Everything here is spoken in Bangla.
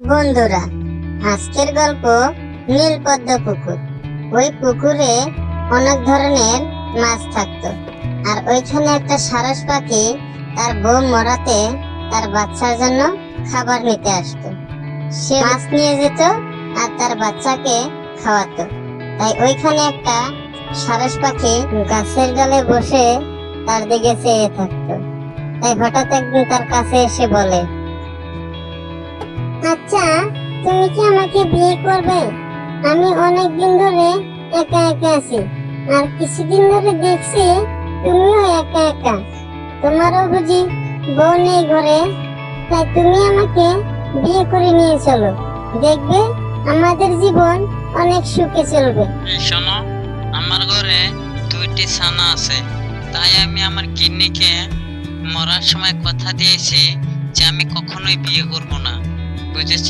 বন্ধুরা, আজকের গল্প নীলপদ্ম পুকুর। ওই পুকুরে অনেক ধরনের মাছ থাকতো, আর ওইখানে একটা সারস পাখি তার বউ মরাতে তার বাচ্চার জন্য খাবার নিতে আসতো। সে মাছ নিয়ে যেত আর তার বাচ্চাকে খাওয়াতো। তাই ওইখানে একটা সারস পাখি গাছের ডালে বসে তার দিকে চেয়ে থাকতো। তাই হঠাৎ একদিন তার কাছে এসে বলে, আচ্ছা, তুমি কি আমাকে বিয়ে করবে? আমি অনেক দিন ধরে একা একা আছি, আর কিছুদিন ধরে দেখছি তুমিও একা একা। তোমারও বুঝি বউ নেই ঘরে, তাই তুমি আমাকে বিয়ে করে নিয়ে চলো। দেখবে আমাদের জীবন অনেক সুখে চলবে। এই শোনো, আমার ঘরে 2টি ছানা আছে, তাই আমি আমার গিন্নিকে মরার সময় কথা দিয়েছি যে আমি কখনোই বিয়ে করব না, বুঝেছো?